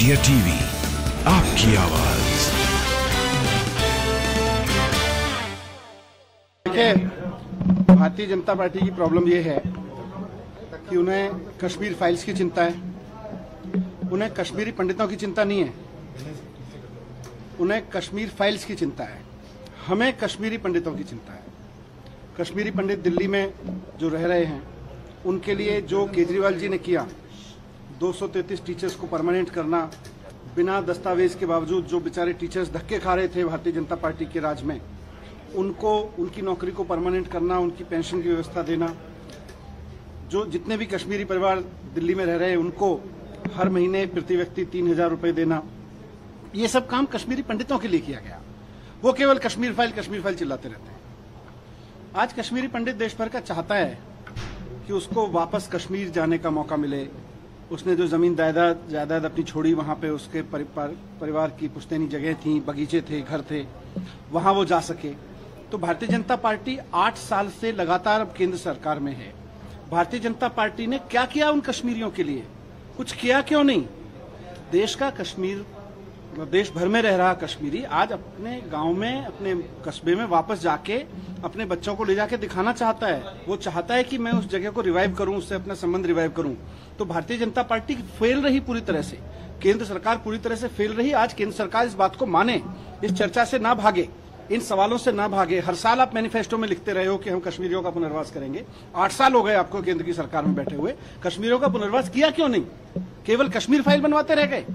India TV, आपकी आवाज। देखिए, भारतीय जनता पार्टी की प्रॉब्लम यह है कि उन्हें कश्मीर फाइल्स की चिंता है, उन्हें कश्मीरी पंडितों की चिंता नहीं है, उन्हें कश्मीर फाइल्स की चिंता है। हमें कश्मीरी पंडितों की चिंता है। कश्मीरी पंडित दिल्ली में जो रह रहे हैं, उनके लिए जो केजरीवाल जी ने किया, 233 टीचर्स को परमानेंट करना, बिना दस्तावेज के बावजूद जो बेचारे टीचर्स धक्के खा रहे थे भारतीय जनता पार्टी के राज में, उनको उनकी नौकरी को परमानेंट करना, उनकी पेंशन की व्यवस्था देना, जो जितने भी कश्मीरी परिवार दिल्ली में रह रहे हैं उनको हर महीने प्रति व्यक्ति 3,000 रुपए देना, ये सब काम कश्मीरी पंडितों के लिए किया गया। वो केवल कश्मीर फाइल चिल्लाते रहते हैं। आज कश्मीरी पंडित देश भर का चाहता है कि उसको वापस कश्मीर जाने का मौका मिले। उसने जो जमीन जायदाद अपनी छोड़ी, वहां पे उसके परिवार की पुश्तैनी जगह थी, बगीचे थे, घर थे, वहां वो जा सके। तो भारतीय जनता पार्टी 8 साल से लगातार अब केंद्र सरकार में है। भारतीय जनता पार्टी ने क्या किया उन कश्मीरियों के लिए? कुछ किया क्यों नहीं? देश का कश्मीर, देश भर में रह रहा कश्मीरी आज अपने गांव में, अपने कस्बे में वापस जाके अपने बच्चों को ले जाके दिखाना चाहता है। वो चाहता है कि मैं उस जगह को रिवाइव करूं, उससे अपना संबंध रिवाइव करूं। तो भारतीय जनता पार्टी फेल रही पूरी तरह से, केंद्र सरकार पूरी तरह से फेल रही। आज केंद्र सरकार इस बात को माने, इस चर्चा से ना भागे, इन सवालों से ना भागे। हर साल आप मैनिफेस्टो में लिखते रहे हो कि हम कश्मीरियों का पुनर्वास करेंगे। 8 साल हो गए आपको केंद्र की सरकार में बैठे हुए, कश्मीरियों का पुनर्वास किया क्यों नहीं? केवल कश्मीर फाइल बनवाते रह गए।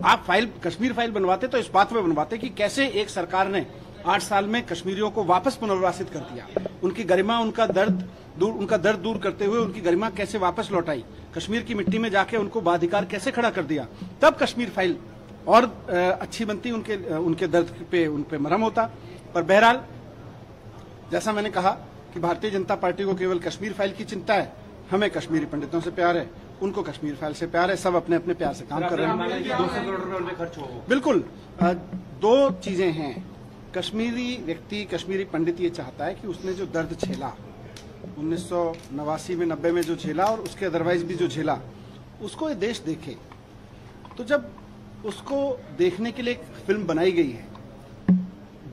आप कश्मीर फाइल बनवाते तो इस बात में बनवाते कि कैसे एक सरकार ने 8 साल में कश्मीरियों को वापस पुनर्वासित कर दिया, उनकी गरिमा, उनका दर्द दूर करते हुए उनकी गरिमा कैसे वापस लौटाई, कश्मीर की मिट्टी में जाके उनको बाधिकार कैसे खड़ा कर दिया। तब कश्मीर फाइल और अच्छी बनती, उनके दर्द पे उन पे मरहम होता। पर बहरहाल, जैसा मैंने कहा कि भारतीय जनता पार्टी को केवल कश्मीर फाइल की चिंता है। हमें कश्मीरी पंडितों से प्यार है, उनको कश्मीर फाइल से प्यार है। सब अपने अपने प्यार से काम कर रहे हैं। 200 करोड़ रुपए उनपे खर्च हो। बिल्कुल, 2 चीजें हैं। कश्मीरी व्यक्ति, कश्मीरी पंडित ये चाहता है कि उसने जो दर्द झेला 1989 में, 90 में जो झेला और उसके अदरवाइज भी जो झेला, उसको ये देश देखे। तो जब उसको देखने के लिए एक फिल्म बनाई गई है,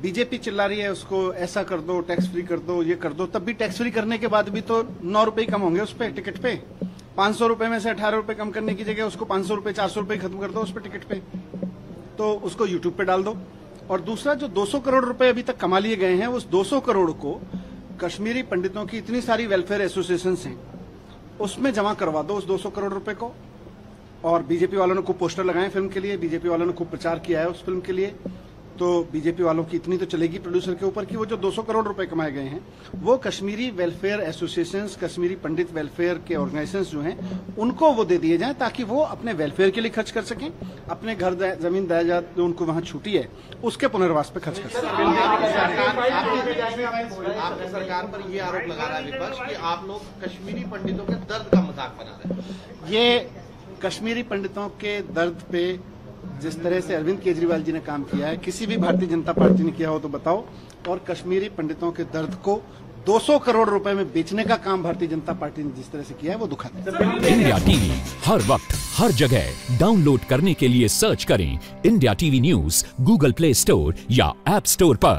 बीजेपी चिल्ला रही है उसको ऐसा कर दो, टैक्स फ्री कर दो, ये कर दो, तब भी टैक्स फ्री करने के बाद भी तो 9 रुपए कम होंगे उस पे टिकट पे। 500 रुपए में से 18 रुपए कम करने की जगह उसको 500 रुपए, 400 रुपए खत्म कर दो उस पे टिकट पे, तो उसको यूट्यूब पे डाल दो। और दूसरा, जो 200 करोड़ रुपए अभी तक कमा लिए गए हैं, उस 200 करोड़ को कश्मीरी पंडितों की इतनी सारी वेलफेयर एसोसिएशन हैं, उसमें जमा करवा दो उस 200 करोड़ रुपए को। और बीजेपी वालों ने खूब पोस्टर लगाए फिल्म के लिए, बीजेपी वालों ने खूब प्रचार किया है उस फिल्म के लिए। तो बीजेपी वालों की इतनी तो चलेगी प्रोड्यूसर के ऊपर कि वो जो 200 करोड़ रुपए कमाए गए हैं, वो कश्मीरी वेलफेयर एसोसिएशंस, कश्मीरी पंडित वेलफेयर के ऑर्गेनाइजेशंस जो हैं, उनको वो दे दिए जाएं, ताकि वो अपने वेलफेयर के लिए खर्च कर सकें, अपने घर जमीन जायदाद जो उनको वहां छूटी है उसके पुनर्वास पे खर्च कर सकें। आपकी सरकार पर ये आरोप लगा रहा है विपक्ष कि आप लोग कश्मीरी पंडितों के दर्द का मजाक बना रहे हैं। ये कश्मीरी पंडितों के दर्द पे जिस तरह से अरविंद केजरीवाल जी ने काम किया है, किसी भी भारतीय जनता पार्टी ने किया हो तो बताओ। और कश्मीरी पंडितों के दर्द को 200 करोड़ रुपए में बेचने का काम भारतीय जनता पार्टी ने जिस तरह से किया है, वो दुखद है। इंडिया टीवी हर वक्त हर जगह डाउनलोड करने के लिए सर्च करें India TV news Google play store या ऐप स्टोर पर।